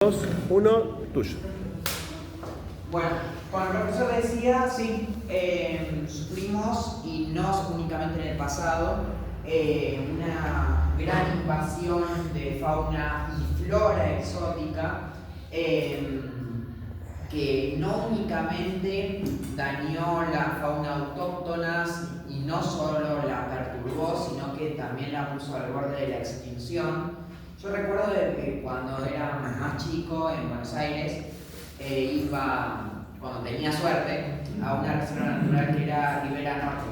2, 1, tuyo. Bueno, como el profesor decía, sí, sufrimos, y no únicamente en el pasado, una gran invasión de fauna y flora exótica que no únicamente dañó la fauna autóctona y no solo la perturbó, sino que también la puso al borde de la extinción. Yo recuerdo de que cuando era más chico en Buenos Aires, iba, cuando tenía suerte, a una reserva natural que era Ribera Norte.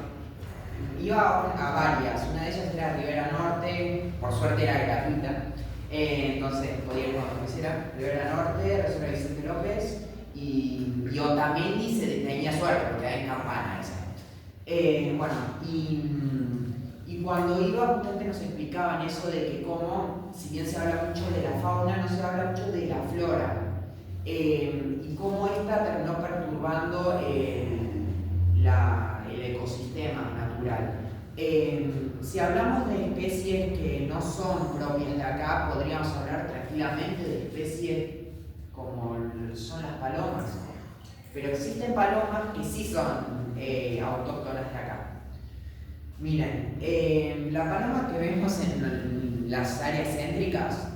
Iba a varias, una de ellas era Ribera Norte, por suerte era gratuita, entonces podía ir cuando quisiera. Ribera Norte, Reserva Vicente López y Otamendi tenía suerte porque hay en Campana esa. Y cuando iba, justamente nos explicaban eso de que como, si bien se habla mucho de la fauna, no se habla mucho de la flora. Y cómo esta terminó perturbando el ecosistema natural. Si hablamos de especies que no son propias de acá, podríamos hablar tranquilamente de especies como son las palomas. Pero existen palomas que sí son autóctonas de acá. Miren, la paloma que vemos en las áreas céntricas,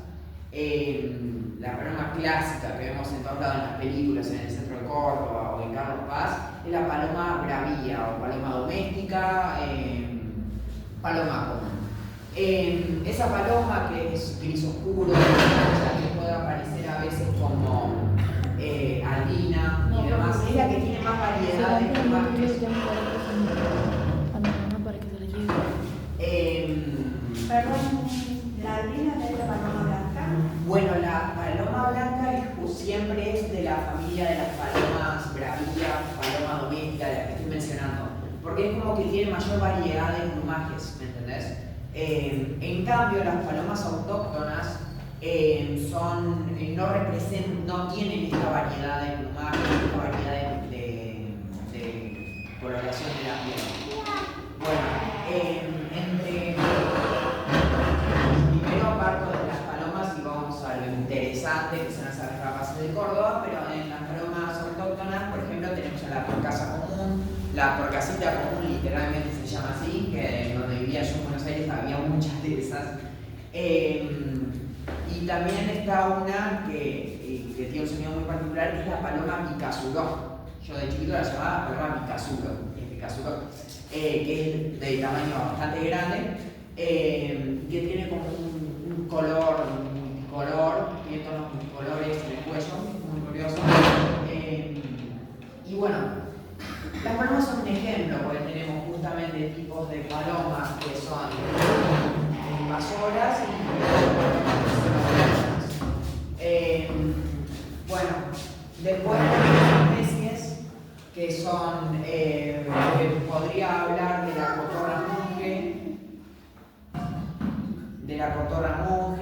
la paloma clásica que vemos en todos lados en las películas, en el centro de Córdoba o en Carlos Paz, es la paloma bravía o paloma doméstica, paloma común. Esa paloma que es gris oscuro, que puede aparecer a veces como albina y demás, es la que tiene más variedad de plumajes. Perdón, ¿la albina es la paloma blanca? Bueno, la paloma blanca siempre es de la familia de las palomas bravillas, paloma doméstica, de la que estoy mencionando, porque es como que tiene mayor variedad de plumajes, ¿me entendés? En cambio, las palomas autóctonas no tienen esta variedad de plumaje, esta variedad de coloración de la piel. Bueno, primero parto de las palomas y vamos a lo interesante que son las aves rapaces de Córdoba, pero en las palomas autóctonas, por ejemplo, tenemos a la porcasa común, la porcasita común literalmente se llama así, que donde vivía yo en Buenos Aires había muchas de esas. Y también está una que tiene un sonido muy particular, que es la paloma picazuró. Yo de chiquito la llamaba paloma picazuró, que es de tamaño bastante grande, que tiene como un color multicolor, tiene tonos multicolores en el cuello, muy curioso. Y bueno, las palomas son un ejemplo, porque tenemos justamente tipos de palomas que son invasoras y bueno, después tenemos especies que son, podría hablar de la cotorra monje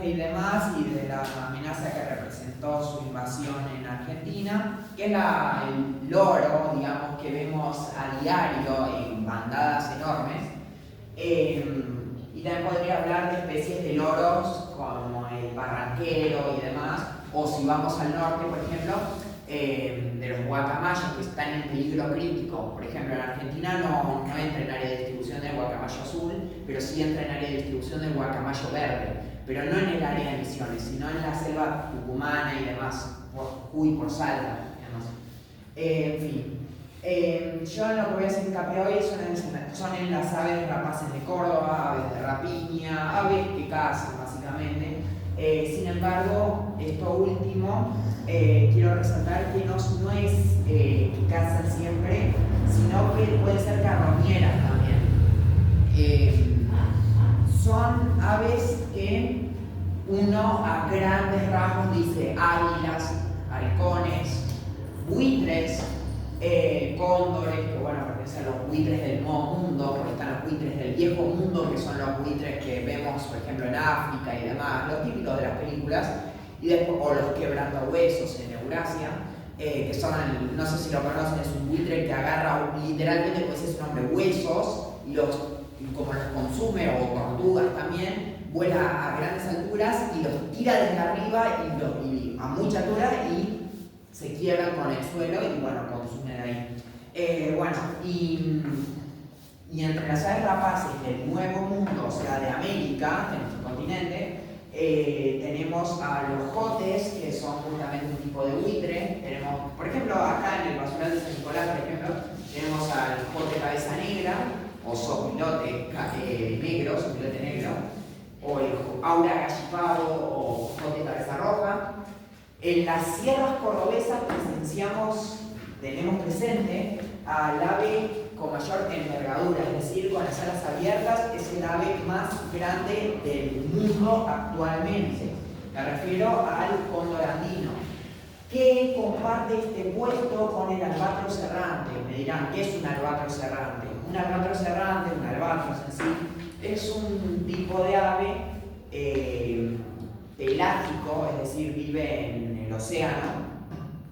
y demás, y de la amenaza que representó su invasión en Argentina, que es el loro, digamos, que vemos a diario en bandadas enormes. Y también podría hablar de especies de loros como el barranquero y demás, o si vamos al norte, por ejemplo, de los guacamayos que están en peligro crítico. Por ejemplo, en Argentina no entra en área de distribución del guacamayo azul, pero sí entra en área de distribución del guacamayo verde, pero no en el área de Misiones, sino en la selva tucumana y demás, por Jujuy, por Salta, en fin. Yo lo que voy a hacer hincapié hoy son en las aves rapaces de Córdoba, aves de rapiña, aves que cazan básicamente. Sin embargo, esto último, quiero resaltar que no es que cazan siempre, sino que pueden ser carroñeras también. Son aves que uno a grandes rasgos dice águilas, halcones, buitres, cóndores, que bueno, pertenecen a los buitres del nuevo mundo, porque están los buitres del viejo mundo, que son los buitres que vemos, por ejemplo, en África y demás, los típicos de las películas, y después, o los quebrantahuesos en Eurasia, que son, no sé si lo conocen, es un buitre que agarra literalmente, pues es un nombre, huesos, y como los consume, o tortugas también, vuela a grandes alturas y los tira desde arriba y a mucha altura y se quiebran con el suelo y bueno, consumen ahí. Bueno, y entre las aves rapaces del Nuevo Mundo, o sea, de América, de nuestro continente, tenemos a los jotes, que son justamente un tipo de buitre. Tenemos, por ejemplo, acá en el basural de San Nicolás, por ejemplo, tenemos al jote cabeza negra, o sopilote negro, sopilote negro, o el aura gallipavo, o jote cabeza roja. En las sierras cordobesas tenemos presente al ave con mayor envergadura, es decir, con las alas abiertas, es el ave más grande del mundo actualmente. Me refiero al cóndor andino, que comparte este puesto con el albatros errante. Me dirán, ¿qué es un albatros errante? Un albatros errante, un albatros en sí, es un tipo de ave pelágico, es decir, vive en el océano,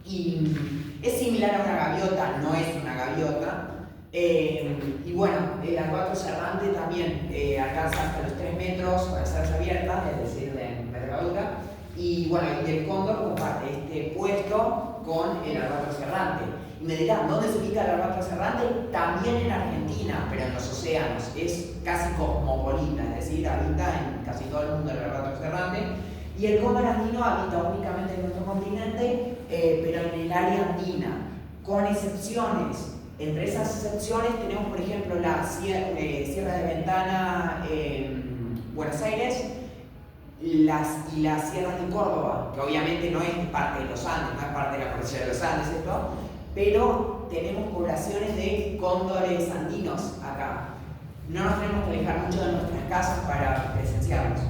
y es similar a una gaviota, no es una gaviota. Y bueno, el albatros errante también alcanza hasta los 3 metros con las alas abiertas, es decir, de envergadura. Y bueno, el cóndor comparte este puesto con el albatros errante. Y me dirán, ¿dónde se ubica el albatros errante? También en Argentina, pero en los océanos. Es casi cosmopolita, es decir, habita en casi todo el mundo el albatros errante. Y el cóndor andino habita únicamente en nuestro continente, pero en el área andina, con excepciones. Entre esas excepciones tenemos, por ejemplo, la Sierra de Ventana en Buenos Aires y las sierras de Córdoba, que obviamente no es parte de los Andes, no es parte de la cordillera de los Andes, esto, pero tenemos poblaciones de cóndores andinos acá. No nos tenemos que alejar mucho de nuestras casas para presenciarlos.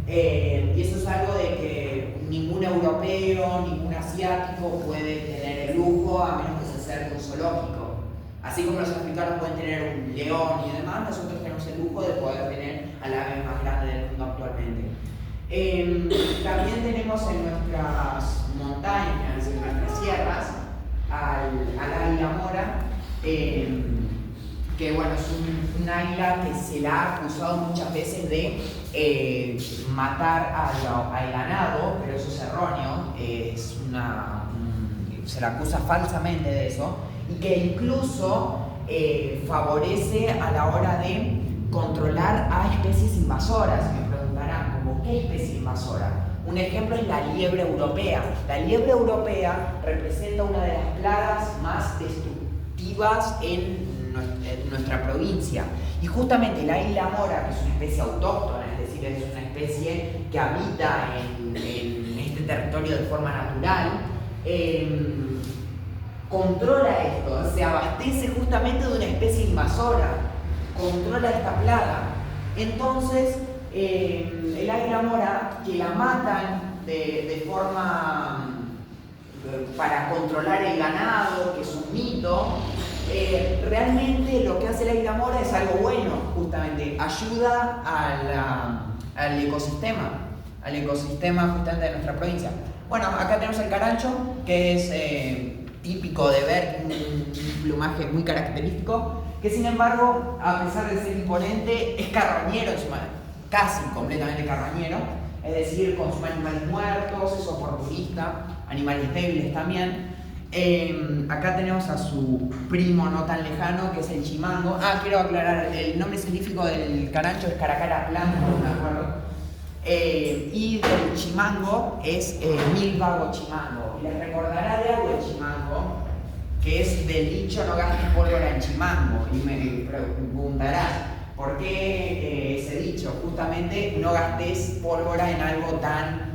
Y eso es algo de que ningún europeo, ningún asiático puede tener el lujo a menos que se acerque a un zoológico. Así como los africanos pueden tener un león y demás, nosotros tenemos el lujo de poder tener al ave más grande del mundo actualmente. También tenemos en nuestras montañas, en nuestras sierras, al águila mora, que bueno, es un águila que se la ha acusado muchas veces de matar al ganado, pero eso es erróneo, se la acusa falsamente de eso, y que incluso favorece a la hora de controlar a especies invasoras. Me preguntarán, ¿cómo qué especie invasora? Un ejemplo es la liebre europea. La liebre europea representa una de las plagas más destructivas en nuestra provincia. Y justamente la águila mora, que es una especie autóctona, es decir, es una especie que habita en este territorio de forma natural, controla esto, se abastece justamente de una especie invasora, controla esta plaga. Entonces, el águila mora, que la matan de forma para controlar el ganado, que es un mito, realmente lo que hace el águila mora es algo bueno, justamente, ayuda al ecosistema justamente de nuestra provincia. Bueno, acá tenemos el carancho, que es típico de ver, un plumaje muy característico, que sin embargo, a pesar de ser imponente, es carroñero, casi completamente carroñero, es decir, consume animales muertos, es oportunista, animales débiles también. Acá tenemos a su primo no tan lejano, que es el chimango. Quiero aclarar, el nombre científico del carancho es Caracara plana, no me acuerdo. Y del chimango es Milvago chimango. Y les recordará de algo el chimango, que es del dicho no gastes pólvora en chimango. Y me preguntarás, ¿por qué ese dicho? Justamente no gastes pólvora en algo tan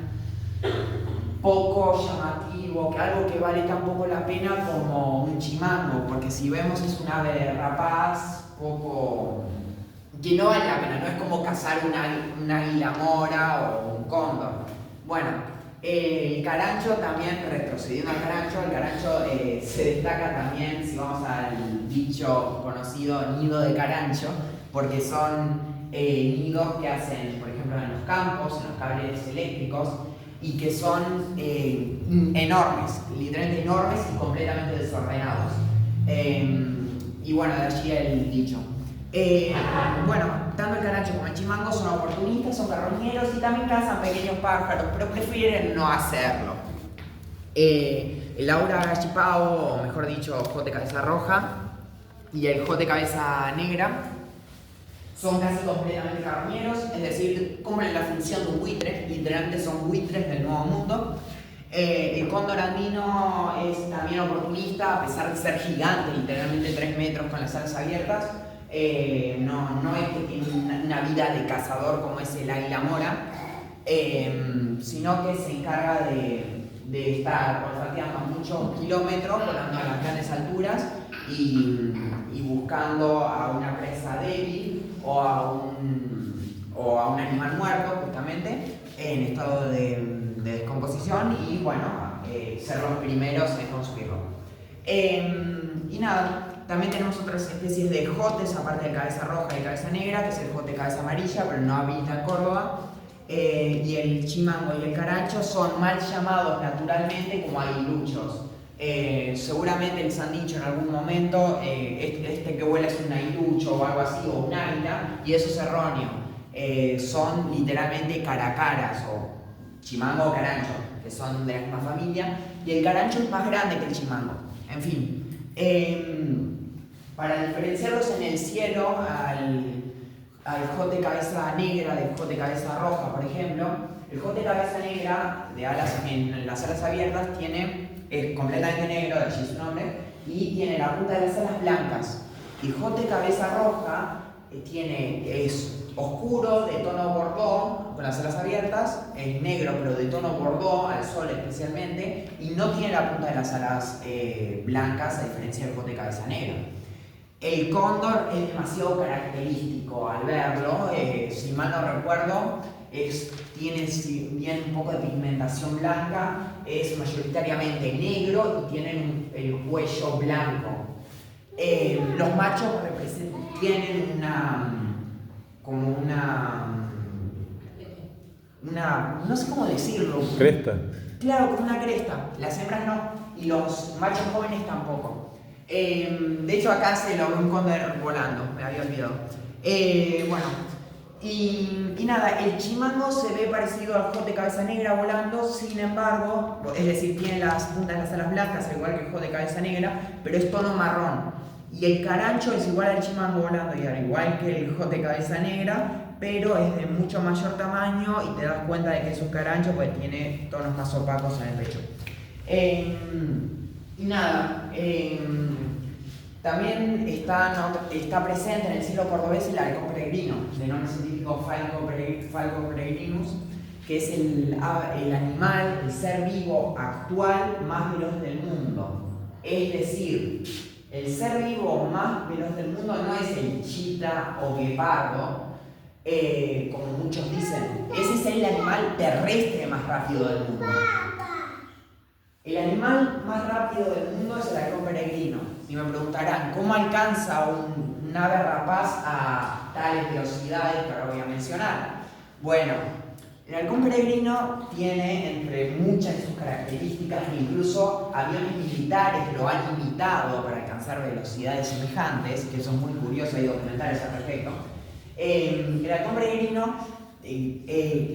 poco llamativo, que algo que vale tan poco la pena como un chimango, porque si vemos es un ave rapaz, poco, que no vale la pena, no es como cazar un águila mora o un cóndor. Bueno, el carancho también, retrocediendo al carancho, el carancho se destaca también, si vamos al dicho conocido nido de carancho, porque son nidos que hacen, por ejemplo, en los campos, en los cables eléctricos, y que son enormes, literalmente enormes y completamente desordenados. Y bueno, de allí el dicho. Bueno, tanto el carancho como el chimango son oportunistas, son carroñeros y también cazan pequeños pájaros, pero prefieren no hacerlo. El aura agachipao, o mejor dicho, jote cabeza roja, y el jote cabeza negra son casi completamente carroñeros, es decir, cumplen la función de un buitre, literalmente son buitres del Nuevo Mundo. El cóndor andino es también oportunista, a pesar de ser gigante, literalmente 3 metros con las alas abiertas. No es que tiene una vida de cazador como es el águila mora, sino que se encarga de estar olfateando a muchos kilómetros, volando a las grandes alturas y buscando a una presa débil o a un animal muerto, justamente, en estado de descomposición, y bueno, ser los primeros en consumirlo. Y nada, también tenemos otras especies de jotes, aparte de cabeza roja y cabeza negra, que es el jote cabeza amarilla, pero no habita en Córdoba. Y el chimango y el carancho son mal llamados naturalmente como aguiluchos. Seguramente les han dicho en algún momento este que vuela es un aguilucho o algo así, o un águila, y eso es erróneo. Son literalmente caracaras o chimango o carancho, que son de la misma familia, y el carancho es más grande que el chimango. En fin, para diferenciarlos en el cielo al jote cabeza negra del jote cabeza roja, por ejemplo, el jote cabeza negra de en las alas abiertas es completamente negro, de allí su nombre, y tiene la punta de las alas blancas. El jote cabeza roja es oscuro, de tono bordó, con las alas abiertas, es negro pero de tono bordó, al sol especialmente, y no tiene la punta de las alas blancas, a diferencia del jote cabeza negra. El cóndor es demasiado característico al verlo, si mal no recuerdo, tiene si bien un poco de pigmentación blanca, es mayoritariamente negro y tienen el cuello blanco. Los machos tienen no sé cómo decirlo. Cresta. Claro, como una cresta. Las hembras no, y los machos jóvenes tampoco. De hecho acá se lo ve un cóndor volando, me había olvidado. Bueno, y nada, el chimango se ve parecido al jote cabeza negra volando, sin embargo, es decir, tiene las puntas de las alas blancas, al igual que el jote cabeza negra, pero es tono marrón. Y el carancho es igual al chimango volando, y al igual que el jote cabeza negra, pero es de mucho mayor tamaño y te das cuenta de que es un carancho, pues tiene tonos más opacos en el pecho. Y nada, también está presente en el cielo cordobés el halcón peregrino, de nombre científico Falco peregrinus, que es el animal, el ser vivo actual más veloz del mundo. Es decir, el ser vivo más veloz del mundo no es el chita o guepardo, como muchos dicen. Ese es el animal terrestre más rápido del mundo. El animal más rápido del mundo es el halcón peregrino. Y me preguntarán, ¿cómo alcanza un ave rapaz a tales velocidades que ahora voy a mencionar? Bueno, el halcón peregrino tiene, entre muchas de sus características, que incluso aviones militares lo han imitado para alcanzar velocidades semejantes, que son muy curiosos, hay documentales al respecto. El halcón peregrino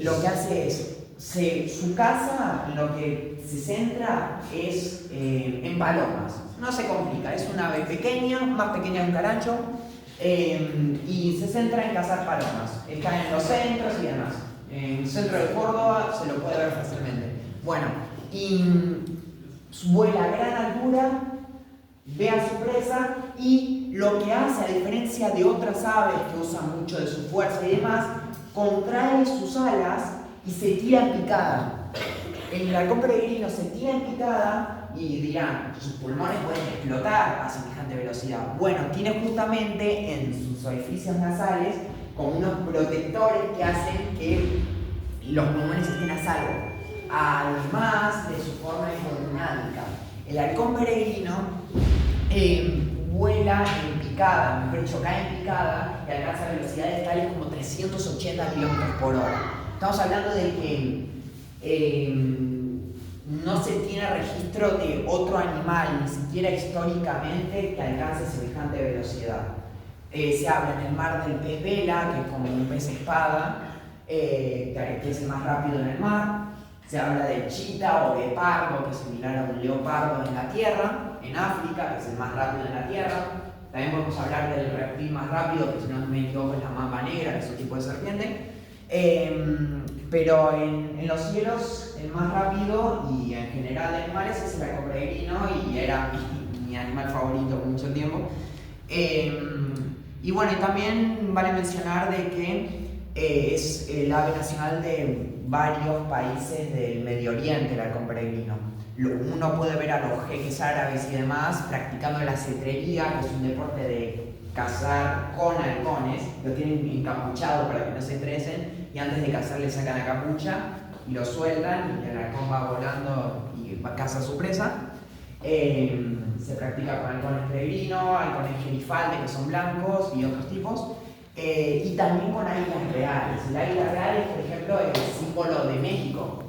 lo que hace es, su caza lo que se centra es en palomas. No se complica, es una ave pequeña, más pequeña que un carancho, y se centra en cazar palomas. Está en los centros y demás. En el centro de Córdoba se lo puede ver fácilmente. Bueno, y vuela a gran altura, ve a su presa, y lo que hace, a diferencia de otras aves que usan mucho de su fuerza y demás, contrae sus alas y se tira en picada. El halcón peregrino se tira en picada y dirán, sus pulmones pueden explotar a semejante velocidad. Bueno, tiene justamente en sus orificios nasales como unos protectores que hacen que los pulmones estén a salvo, además de su forma aerodinámica. El halcón peregrino vuela en picada, mejor dicho, cae en picada, que alcanza velocidades tales como 380 km por hora. Estamos hablando de que no se tiene registro de otro animal, ni siquiera históricamente, que alcance semejante velocidad. Se habla en el mar del pez vela, que es como un pez espada, que es el más rápido en el mar. Se habla de chita o guepardo, que es similar a un leopardo en la tierra, en África, que es el más rápido en la tierra. También podemos hablar del reptil más rápido, que si no me equivoco es la mamba negra, que es un tipo de serpiente. Pero en los cielos el más rápido y en general de animales es el halcón peregrino y era mi animal favorito por mucho tiempo. Y bueno, y también vale mencionar de que es el ave nacional de varios países del Medio Oriente, el halcón peregrino. Uno puede ver a los jeques árabes y demás practicando la cetrería, que es un deporte de cazar con halcones. Lo tienen encapuchado para que no se estresen y antes de cazar le sacan la capucha y lo sueltan y el halcón va volando y caza a su presa. Se practica con halcones peregrinos, halcones gerifaltes que son blancos y otros tipos. Y también con águilas reales. El águila real es, por ejemplo, el símbolo de México.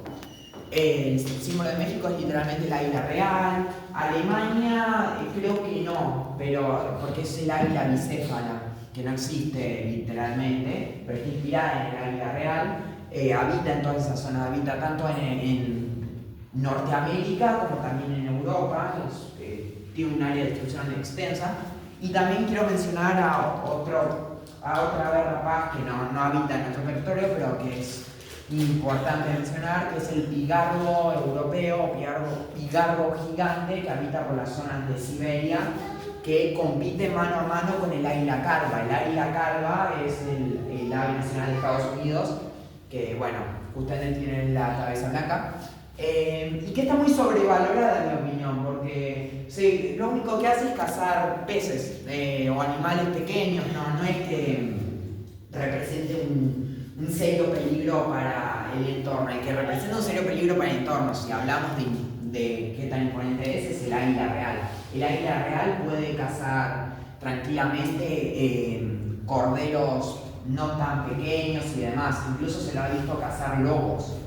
El símbolo de México es literalmente el águila real. Alemania creo que no, pero porque es el águila bicéfala, que no existe literalmente, pero está inspirada en el águila real. Habita en toda esa zona, habita tanto en Norteamérica como también en Europa. Tiene un área de distribución extensa. Y también quiero mencionar a otra ave rapaz que no habita en nuestro territorio, pero que es importante mencionar, que es el pigarro europeo, pigarro gigante, que habita por las zonas de Siberia, que compite mano a mano con el águila calva. El águila calva es el ave nacional de Estados Unidos, que bueno, ustedes tienen la cabeza blanca, y que está muy sobrevalorada en mi opinión, porque lo único que hace es cazar peces o animales pequeños, no es que represente un serio peligro para el entorno. El que representa un serio peligro para el entorno, si hablamos de qué tan imponente es el águila real. El águila real puede cazar tranquilamente corderos no tan pequeños y demás. Incluso se lo ha visto cazar lobos.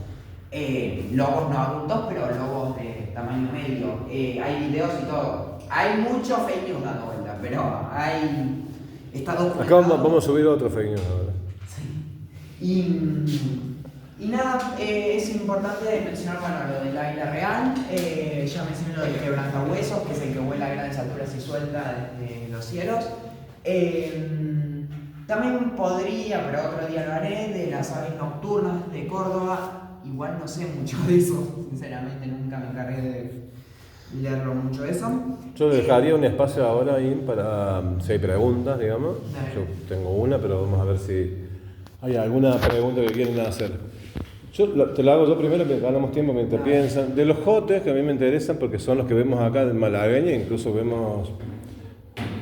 Lobos no adultos, pero lobos de tamaño medio. Hay videos y todo. Hay mucho fake news dando vuelta, pero está documentado. Acá vamos a subir otro fake news ahora. Y nada, es importante mencionar, bueno, lo del águila real. Ya mencioné lo del quebrantahuesos, que es el que vuela a grandes alturas y suelta desde los cielos. También podría, pero otro día lo haré, de las aves nocturnas de Córdoba. Igual no sé mucho de eso, sinceramente nunca me encargué de leerlo mucho eso. Yo dejaría un espacio ahora ahí para si hay preguntas, digamos. Dale. Yo tengo una, pero vamos a ver si hay alguna pregunta que quieren hacer. Te lo hago yo primero, que ganamos tiempo mientras piensan. De los jotes, que a mí me interesan porque son los que vemos acá en Malagueña, incluso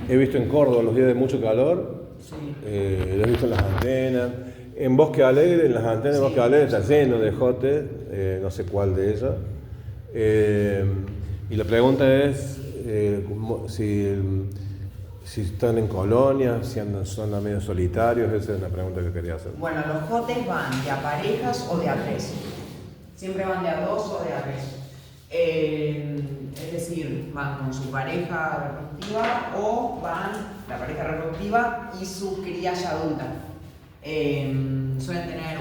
he visto en Córdoba los días de mucho calor, Sí. lo he visto en las antenas. En Bosque Alegre, en las antenas de Bosque Alegre está lleno de jotes, no sé cuál de ellos. Y la pregunta es si están en colonias, si son medio solitarios. Esa es la pregunta que quería hacer. Bueno, los jotes van de a parejas o de a tres. Siempre van de a dos o de a tres. Es decir, van con su pareja reproductiva o van la pareja reproductiva y su cría ya adulta. Suelen tener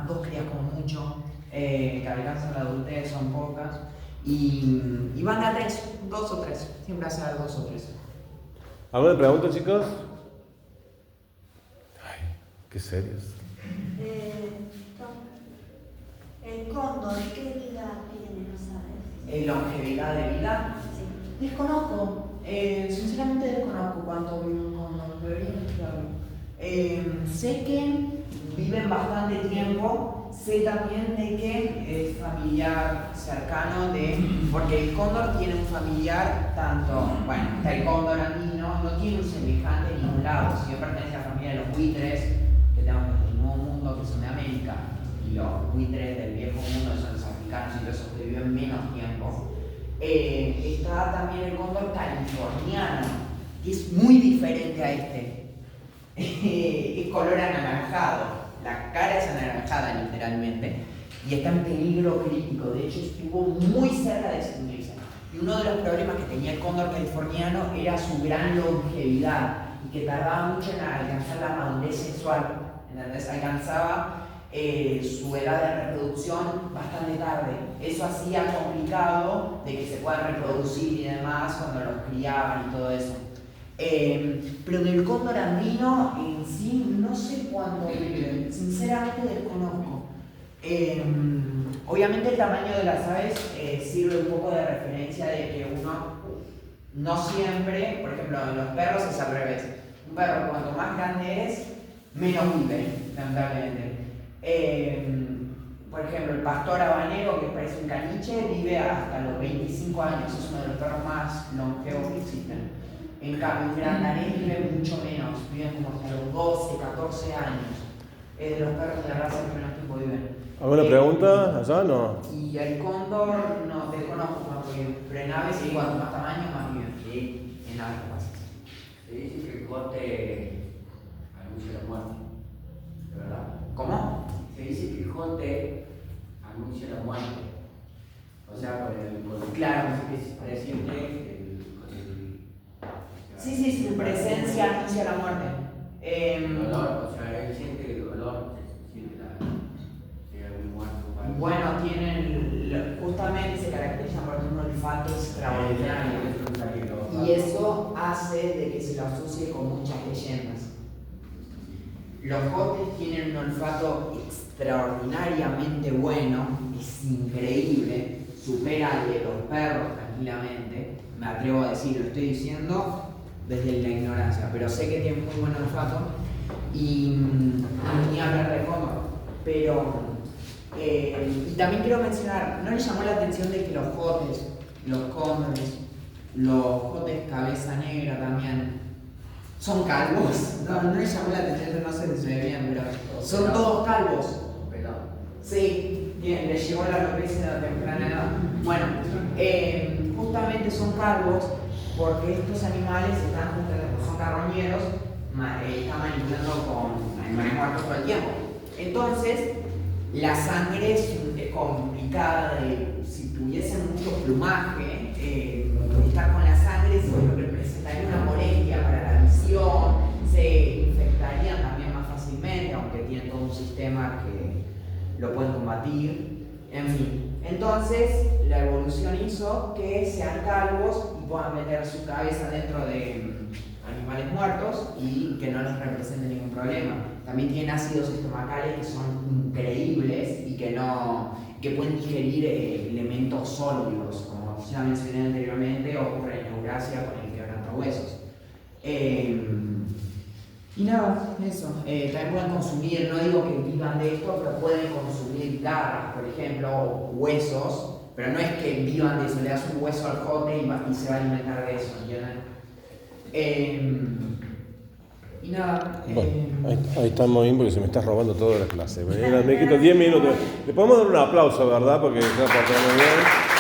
dos crías como mucho, que alcanzan la adultez, son pocas, y van de a tres, dos o tres, siempre hace a dos o tres. ¿Alguna pregunta, chicos? Ay, qué serios. El cóndor, ¿qué vida tiene? ¿No sabes? Longevidad de vida. Sí. Desconozco, sinceramente desconozco cuánto vive un cóndor, debería estudiarlo. Sé que viven bastante tiempo, sé también de que es familiar cercano porque el cóndor tiene un familiar está el cóndor andino, no tiene un semejante en ningún lado, si bien pertenece a la familia de los buitres, que tenemos el Nuevo Mundo, que son de América, y los buitres del Viejo Mundo, que son los africanos y esos que viven menos tiempo. Está también el cóndor californiano, que es muy diferente a este. Es color anaranjado, la cara es anaranjada literalmente, y está en peligro crítico. De hecho, estuvo muy cerca de extinguirse. Y uno de los problemas que tenía el cóndor californiano era su gran longevidad y que tardaba mucho en alcanzar la madurez sexual. ¿Entendés? Alcanzaba su edad de reproducción bastante tarde. Eso hacía complicado de que se puedan reproducir y demás cuando los criaban y todo eso. Pero del cóndor andino en sí no sé cuándo vive, sinceramente desconozco. Obviamente el tamaño de las aves sirve un poco de referencia de que uno no siempre, por ejemplo, en los perros es al revés. Un perro cuanto más grande es, menos vive, lamentablemente. Por ejemplo, el pastor habanero, que parece un caniche, vive hasta los 25 años, es uno de los perros más longevos que existen. En cambio, un gran danés vive mucho menos, viven como hasta los 12, 14 años. Es de los perros de raza que menos tiempo viven. ¿Alguna pregunta allá? No. Y el cóndor, no desconozco cuánto vive, pero en aves, sí, cuanto más tamaño, más viven. Sí. En aves pasa. Se dice que el jote anuncia la muerte, ¿de verdad? ¿Cómo? Se dice que el jote anuncia la muerte. O sea, con el Claro. presidente, Sí, su presencia anuncia la muerte. el dolor, o sea, él siente el dolor, siente el muerto. Bueno, justamente se caracterizan por tener un olfato extraordinario. Y eso hace de que se lo asocie con muchas leyendas. Los jotes tienen un olfato extraordinariamente bueno, es increíble, supera al de los perros tranquilamente. Me atrevo a decir, lo estoy diciendo desde la ignorancia, pero sé que tienen muy buen olfato y ni hablar de cóndor. Pero, y también quiero mencionar, ¿no les llamó la atención de que los jotes, los cóndores, los jotes cabeza negra también, son calvos? No les llamó la atención, no sé si se ve bien, pero son todos calvos. Sí, bien, les llegó la alopecia a temprana edad. Bueno, justamente son calvos porque estos animales son carroñeros, están manipulando con animales muertos todo el tiempo. Entonces, la sangre es complicada si tuviesen mucho plumaje, estar con la sangre representaría una molestia para la visión, se infectarían también más fácilmente, aunque tienen todo un sistema que lo pueden combatir, en fin. Entonces, la evolución hizo que sean calvos y puedan meter su cabeza dentro de animales muertos y que no les represente ningún problema. También tienen ácidos estomacales que son increíbles y que pueden digerir elementos sólidos, como ya mencioné anteriormente, ocurre en Eurasia con el quebrantahuesos. Y nada, eso. También pueden consumir, no digo que vivan de esto, pero pueden consumir garras, por ejemplo, o huesos, pero no es que vivan de eso, le das un hueso al jote y se va a alimentar de eso, ¿entienden? Y nada. Bueno, ahí estamos bien porque se me está robando toda la clase. Me quito 10 minutos. Le podemos dar un aplauso, ¿verdad? Porque está portando bien.